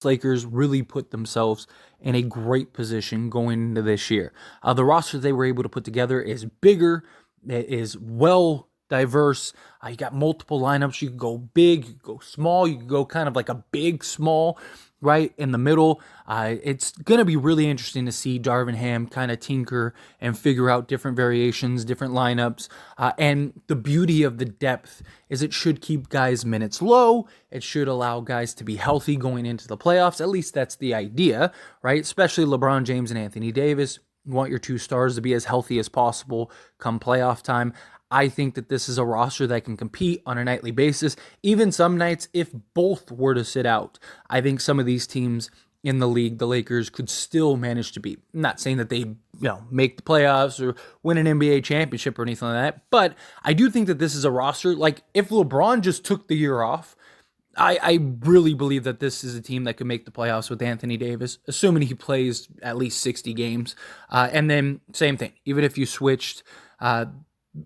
Lakers really put themselves in a great position going into this year. The roster they were able to put together is bigger, it is well diverse. You got multiple lineups. You can go big, you can go small, you can go kind of like a big small right in the middle. It's going to be really interesting to see Darvin Ham kind of tinker and figure out different variations, different lineups. And the beauty of the depth is it should keep guys' minutes low. It should allow guys to be healthy going into the playoffs. At least that's the idea, right? Especially LeBron James and Anthony Davis. You want your two stars to be as healthy as possible come playoff time. I think that this is a roster that can compete on a nightly basis. Even some nights, if both were to sit out, I think some of these teams in the league, the Lakers, could still manage to beat. I'm not saying that they make the playoffs or win an NBA championship or anything like that, but I do think that this is a roster, like if LeBron just took the year off, I really believe that this is a team that could make the playoffs with Anthony Davis, assuming he plays at least 60 games. And then same thing, even if you switched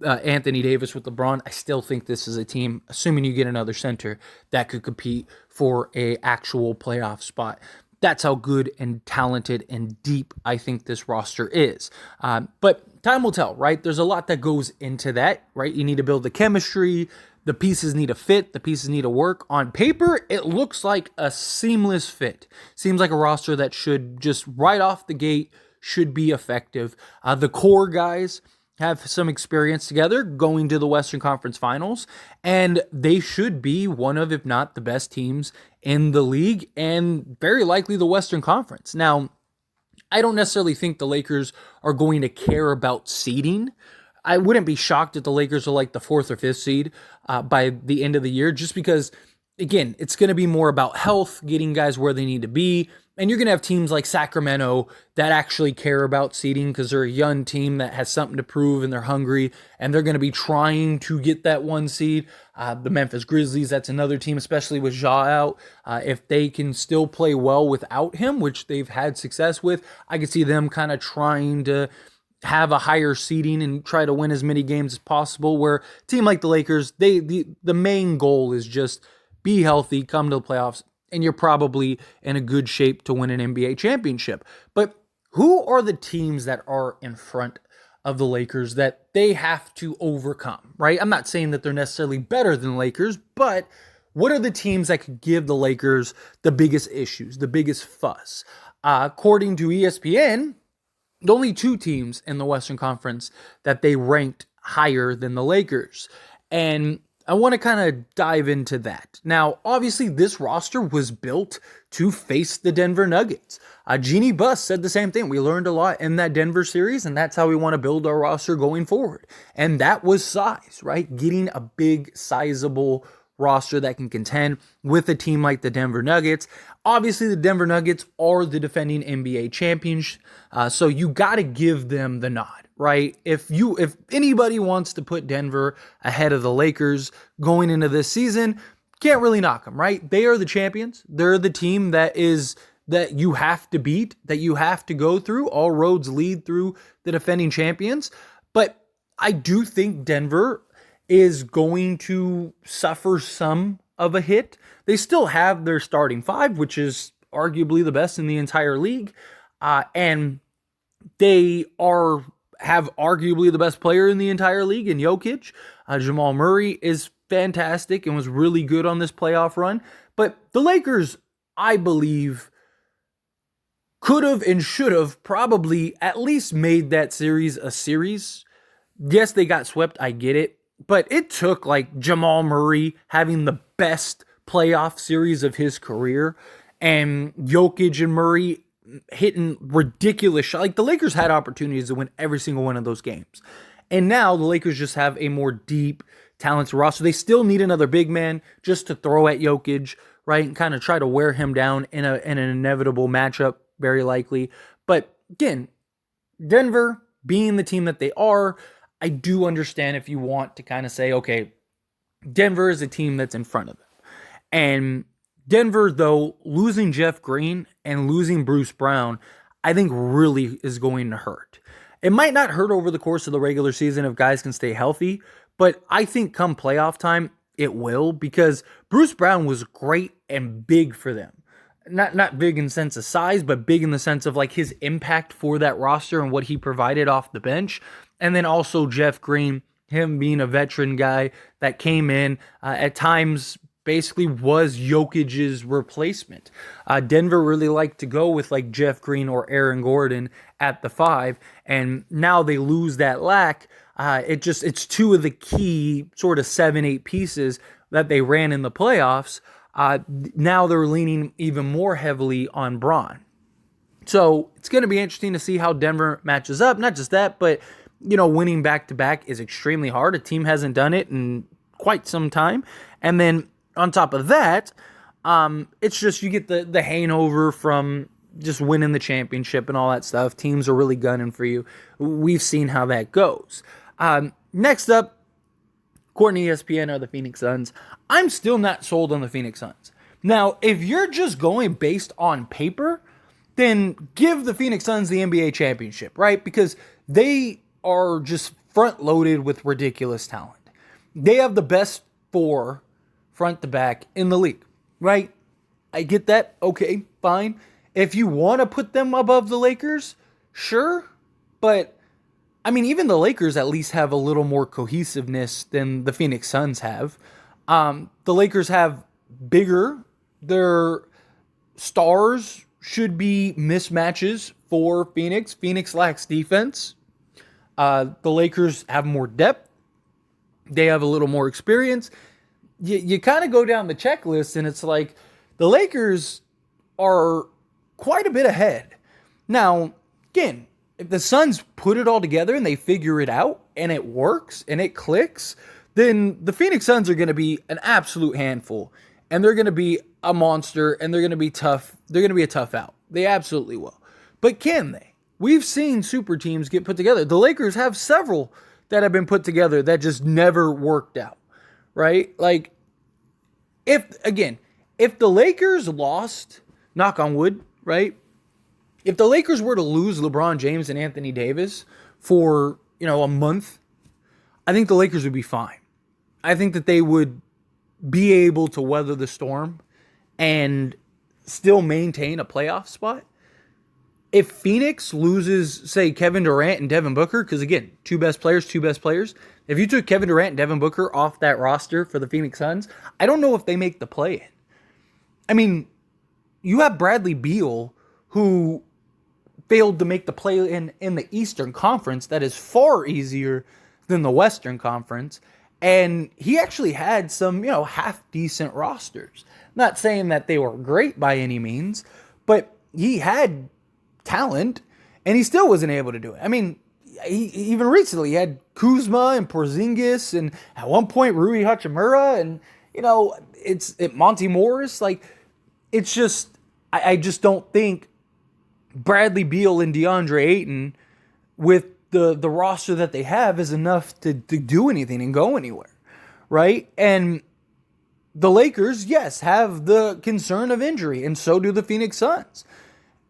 Anthony Davis with LeBron, I still think this is a team, assuming you get another center, that could compete for a actual playoff spot. That's how good and talented and deep I think this roster is. But time will tell, right? There's a lot that goes into that, right? You need to build the chemistry. The pieces need to fit. The pieces need to work. On paper, it looks like a seamless fit. Seems like a roster that should just right off the gate should be effective. The core guys have some experience together going to the Western Conference Finals, and they should be one of, if not the best teams in the league, and very likely the Western Conference. Now, I don't necessarily think the Lakers are going to care about seeding. I wouldn't be shocked if the Lakers are like the 4th or 5th seed by the end of the year, just because, again, it's going to be more about health, getting guys where they need to be. And you're going to have teams like Sacramento that actually care about seeding because they're a young team that has something to prove and they're hungry and they're going to be trying to get that 1 seed. The Memphis Grizzlies, that's another team, especially with Ja out. If they can still play well without him, which they've had success with, I could see them kind of trying to have a higher seeding and try to win as many games as possible. Where a team like the Lakers, the main goal is just be healthy, come to the playoffs, and you're probably in a good shape to win an NBA championship. But who are the teams that are in front of the Lakers that they have to overcome, right? I'm not saying that they're necessarily better than the Lakers, but what are the teams that could give the Lakers the biggest issues, the biggest fuss? According to ESPN, the only 2 teams in the Western Conference that they ranked higher than the Lakers. And I want to kind of dive into that. Now, obviously, this roster was built to face the Denver Nuggets. Jeannie Buss said the same thing. We learned a lot in that Denver series, and that's how we want to build our roster going forward. And that was size, right? Getting a big, sizable roster that can contend with a team like the Denver Nuggets. Obviously, the Denver Nuggets are the defending NBA champions, so you got to give them the nod, right? If anybody wants to put Denver ahead of the Lakers going into this season, can't really knock them, right? They are the champions. They're the team that you have to beat, that you have to go through. All roads lead through the defending champions. But I do think Denver is going to suffer some of a hit. They still have their starting 5, which is arguably the best in the entire league. And they have arguably the best player in the entire league in Jokic. Jamal Murray is fantastic and was really good on this playoff run. But the Lakers, I believe, could have and should have probably at least made that series a series. Yes, they got swept. I get it. But it took like Jamal Murray having the best playoff series of his career and Jokic and Murray hitting ridiculous shots. Like the Lakers had opportunities to win every single one of those games. And now the Lakers just have a more deep, talented roster. They still need another big man just to throw at Jokic, right? And kind of try to wear him down in an inevitable matchup, very likely. But again, Denver being the team that they are, I do understand if you want to kind of say, okay, Denver is a team that's in front of them. And Denver, though, losing Jeff Green and losing Bruce Brown, I think really is going to hurt. It might not hurt over the course of the regular season if guys can stay healthy, but I think come playoff time, it will, because Bruce Brown was great and big for them. not big in the sense of size, but big in the sense of like his impact for that roster and what he provided off the bench. And then also Jeff Green, him being a veteran guy that came in at times basically was Jokic's replacement. Denver really liked to go with like Jeff Green or Aaron Gordon at the 5, and now they lose that lack. It's two of the key sort of 7-8 pieces that they ran in the playoffs. Now they're leaning even more heavily on Braun. So it's going to be interesting to see how Denver matches up. Not just that, but winning back-to-back is extremely hard. A team hasn't done it in quite some time. And then on top of that, it's just you get the hangover from just winning the championship and all that stuff. Teams are really gunning for you. We've seen how that goes. Next up, according to ESPN, are the Phoenix Suns. I'm still not sold on the Phoenix Suns. Now, if you're just going based on paper, then give the Phoenix Suns the NBA championship, right? Because they are just front-loaded with ridiculous talent. They have the best 4 front to back in the league, right? I get that. Okay, fine. If you want to put them above the Lakers, sure. But, I mean, even the Lakers at least have a little more cohesiveness than the Phoenix Suns have. The Lakers have bigger. Their stars should be mismatches for Phoenix. Phoenix lacks defense. The Lakers have more depth. They have a little more experience. You kind of go down the checklist, and it's like the Lakers are quite a bit ahead. Now, again, if the Suns put it all together and they figure it out, and it works, and it clicks, then the Phoenix Suns are going to be an absolute handful, and they're going to be a monster, and they're going to be tough. They're going to be a tough out. They absolutely will. But can they? We've seen super teams get put together. The Lakers have several that have been put together that just never worked out, right? Like, if the Lakers lost, knock on wood, right? If the Lakers were to lose LeBron James and Anthony Davis for, a month, I think the Lakers would be fine. I think that they would be able to weather the storm and still maintain a playoff spot. If Phoenix loses, say, Kevin Durant and Devin Booker, because again, two best players. If you took Kevin Durant and Devin Booker off that roster for the Phoenix Suns, I don't know if they make the play-in. I mean, you have Bradley Beal, who failed to make the play-in in the Eastern Conference. That is far easier than the Western Conference. And he actually had some, half-decent rosters. Not saying that they were great by any means, but he had talent, and he still wasn't able to do it. I mean, he even recently had Kuzma and Porzingis, and at one point Rui Hachimura, and it's Monty Morris. Like, it's just I just don't think Bradley Beal and DeAndre Ayton with the roster that they have is enough to do anything and go anywhere, right? And the Lakers, yes, have the concern of injury, and so do the Phoenix Suns.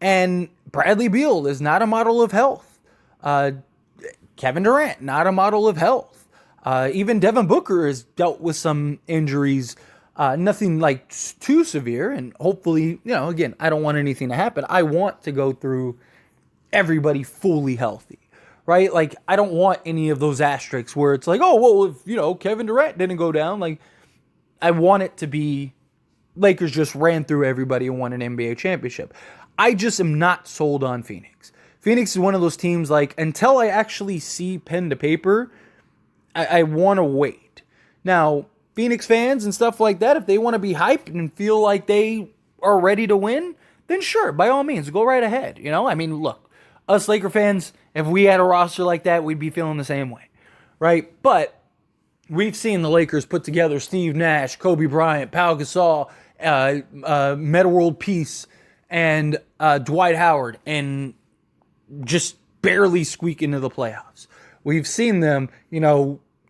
And Bradley Beal is not a model of health. Kevin Durant, not a model of health. Even Devin Booker has dealt with some injuries, nothing like too severe. And hopefully, again, I don't want anything to happen. I want to go through everybody fully healthy, right? Like, I don't want any of those asterisks where it's like, oh, well, if, Kevin Durant didn't go down, like, I want it to be Lakers just ran through everybody and won an NBA championship. I just am not sold on Phoenix. Phoenix is one of those teams, like, until I actually see pen to paper, I want to wait. Now, Phoenix fans and stuff like that, if they want to be hyped and feel like they are ready to win, then sure, by all means, go right ahead. I mean, look, us Laker fans, if we had a roster like that, we'd be feeling the same way, right? But we've seen the Lakers put together Steve Nash, Kobe Bryant, Pau Gasol, Metta World Peace, and Dwight Howard, and just barely squeak into the playoffs. We've seen them,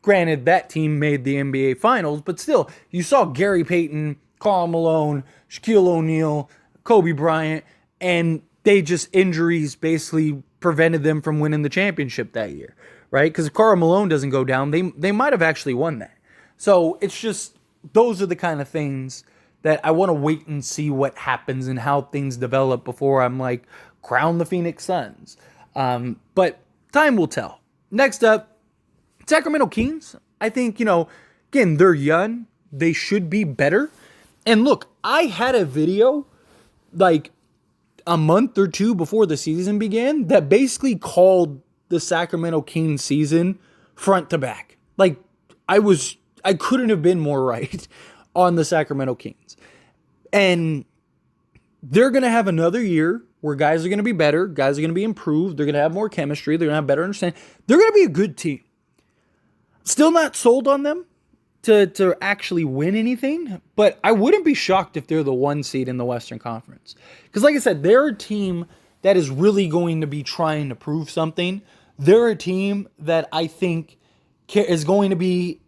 granted that team made the NBA Finals, but still, you saw Gary Payton, Karl Malone, Shaquille O'Neal, Kobe Bryant, and injuries basically prevented them from winning the championship that year, right? Because if Karl Malone doesn't go down, they might have actually won that. So it's just, those are the kind of things that I want to wait and see what happens and how things develop before I'm like, crown the Phoenix Suns. But time will tell. Next up, Sacramento Kings. I think, again, they're young. They should be better. And look, I had a video like a month or two before the season began that basically called the Sacramento Kings season front to back. Like, I couldn't have been more right on the Sacramento Kings. And they're going to have another year where guys are going to be better, guys are going to be improved, they're going to have more chemistry, they're going to have better understanding. They're going to be a good team. Still not sold on them to actually win anything, but I wouldn't be shocked if they're the 1 seed in the Western Conference. Because like I said, they're a team that is really going to be trying to prove something. They're a team that I think is going to be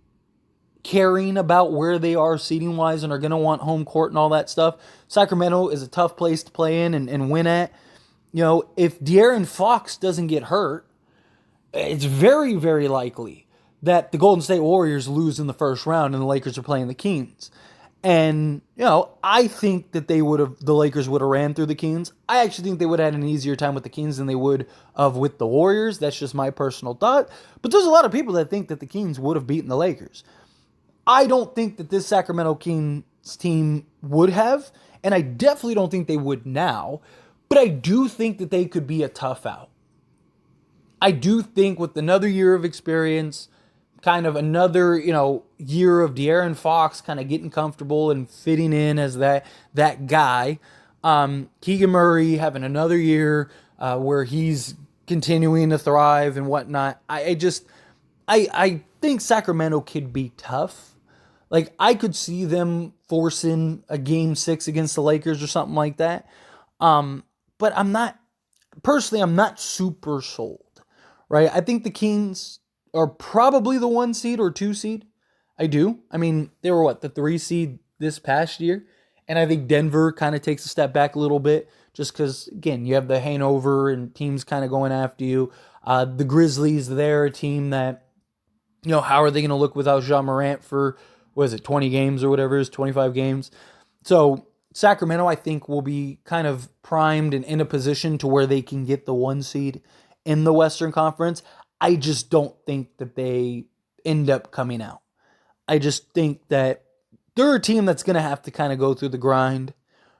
caring about where they are seeding-wise and are going to want home court and all that stuff. Sacramento is a tough place to play in and win at. If De'Aaron Fox doesn't get hurt, it's very, very likely that the Golden State Warriors lose in the first round and the Lakers are playing the Kings. And, I think that the Lakers would have ran through the Kings. I actually think they would have had an easier time with the Kings than they would have with the Warriors. That's just my personal thought. But there's a lot of people that think that the Kings would have beaten the Lakers. I don't think that this Sacramento Kings team would have, and I definitely don't think they would now, but I do think that they could be a tough out. I do think with another year of experience, kind of another, year of De'Aaron Fox kind of getting comfortable and fitting in as that guy, Keegan Murray having another year where he's continuing to thrive and whatnot. I think Sacramento could be tough. Like, I could see them forcing a game 6 against the Lakers or something like that. But I'm not super sold, right? I think the Kings are probably the 1 seed or 2 seed. I do. I mean, they were the 3 seed this past year. And I think Denver kind of takes a step back a little bit just because, again, you have the hangover and teams kind of going after you. The Grizzlies, they're a team that, how are they going to look without Ja Morant for, 20 games or whatever it is, 25 games? So Sacramento, I think, will be kind of primed and in a position to where they can get the 1 seed in the Western Conference. I just don't think that they end up coming out. I just think that they're a team that's going to have to kind of go through the grind,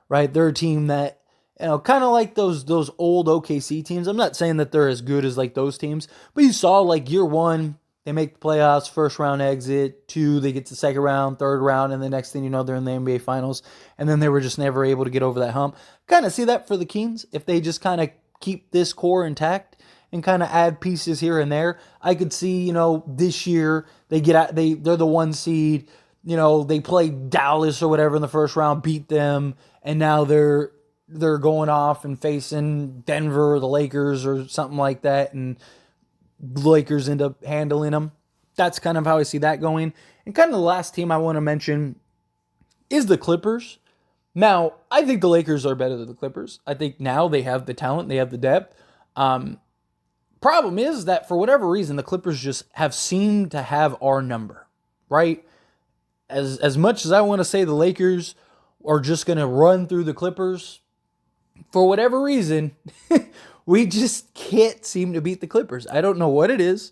right? They're a team that, kind of like those old OKC teams. I'm not saying that they're as good as like those teams, but you saw like year 1, they make the playoffs, first round exit, 2, they get to second round, third round, and the next thing you know, they're in the NBA Finals, and then they were just never able to get over that hump. Kind of see that for the Kings. If they just kind of keep this core intact and kind of add pieces here and there, I could see, this year they're the 1 seed, they play Dallas or whatever in the first round, beat them, and now they're going off and facing Denver or the Lakers or something like that, and the Lakers end up handling them. That's kind of how I see that going. And kind of the last team I want to mention is the Clippers. Now, I think the Lakers are better than the Clippers. I think now they have the talent, they have the depth. Problem is that for whatever reason, the Clippers just have seemed to have our number, right? As much as I want to say the Lakers are just going to run through the Clippers, for whatever reason, we just can't seem to beat the Clippers. I don't know what it is.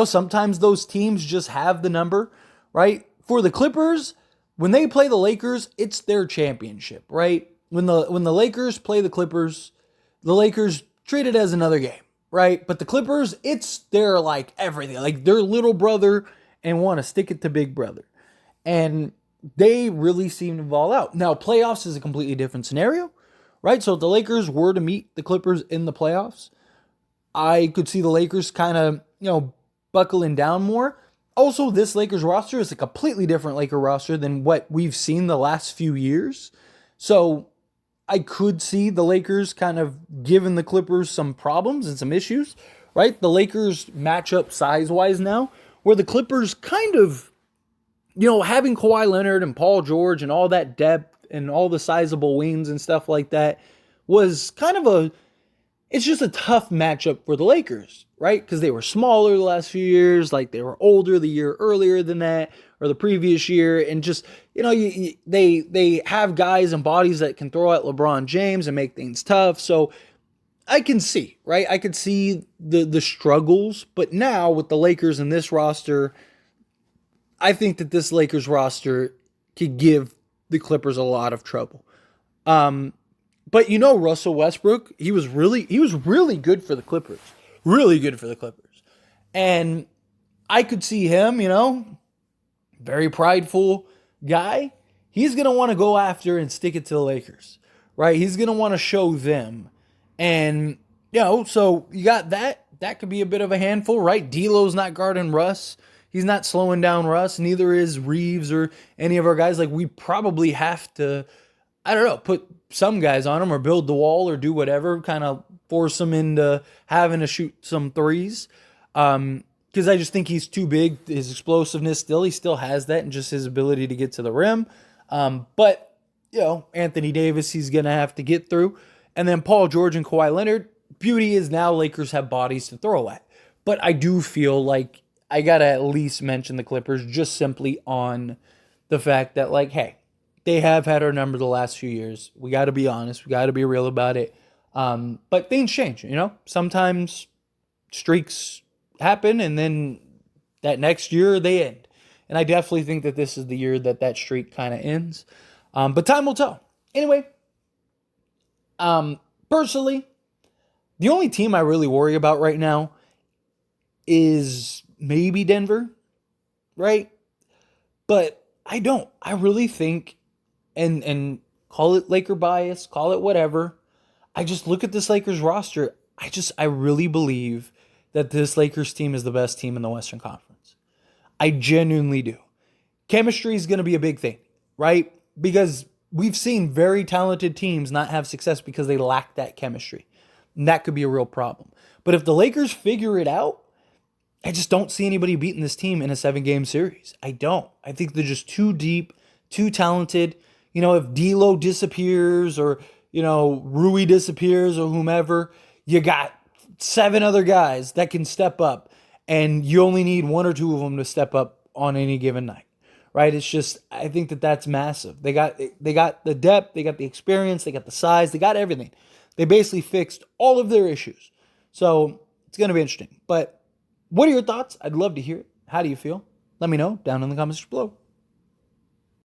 Sometimes those teams just have the number, right? For the Clippers, when they play the Lakers, it's their championship, right? When the Lakers play the Clippers treat it as another game, right? But the Clippers, it's their like everything, like their little brother, and want to stick it to big brother. And they really seem to ball out. Now, playoffs is a completely different scenario, right? So if the Lakers were to meet the Clippers in the playoffs, I could see the Lakers kind of, buckling down more. Also, this Lakers roster is a completely different Laker roster than what we've seen the last few years. So I could see the Lakers kind of giving the Clippers some problems and some issues, right? The Lakers match up size-wise now, where the Clippers kind of, having Kawhi Leonard and Paul George and all that depth and all the sizable wings and stuff like that was kind of it's just a tough matchup for the Lakers, right? Because they were smaller the last few years, like they were older the year earlier than that, or the previous year, and just they have guys and bodies that can throw at LeBron James and make things tough. So I can see, right? I could see the struggles, but now with the Lakers and this roster, I think that this Lakers roster could give the Clippers a lot of trouble. But Russell Westbrook, he was really good for the Clippers. Really good for the Clippers. And I could see him, very prideful guy. He's going to want to go after and stick it to the Lakers, right? He's going to want to show them. And, so you got that. That could be a bit of a handful, right? D'Lo's not guarding Russ. He's not slowing down Russ. Neither is Reeves or any of our guys. Like, we probably have to, I don't know, put some guys on him or build the wall or do whatever, kind of force him into having to shoot some threes. Because I just think he's too big. His explosiveness he still has that, and just his ability to get to the rim. But Anthony Davis, he's going to have to get through. And then Paul George and Kawhi Leonard, beauty is now Lakers have bodies to throw at. But I do feel like I got to at least mention the Clippers just simply on the fact that, hey, they have had our number the last few years. We got to be honest. We got to be real about it. But things change, Sometimes streaks happen, and then that next year they end. And I definitely think that this is the year that streak kind of ends. But time will tell. Anyway, personally, the only team I really worry about right now is maybe Denver, right? But I don't. I really think, and call it Laker bias, call it whatever. I just look at this Lakers roster. I really believe that this Lakers team is the best team in the Western Conference. I genuinely do. Chemistry is going to be a big thing, right? Because we've seen very talented teams not have success because they lack that chemistry. And that could be a real problem. But if the Lakers figure it out, I just don't see anybody beating this team in a 7-game series. I don't. I think they're just too deep, too talented. If D'Lo disappears or, Rui disappears or whomever, you got 7 other guys that can step up, and you only need 1 or 2 of them to step up on any given night, right? It's just, I think that's massive. They got the depth, they got the experience, they got the size, they got everything. They basically fixed all of their issues. So it's going to be interesting. But what are your thoughts? I'd love to hear it. How do you feel? Let me know down in the comments below.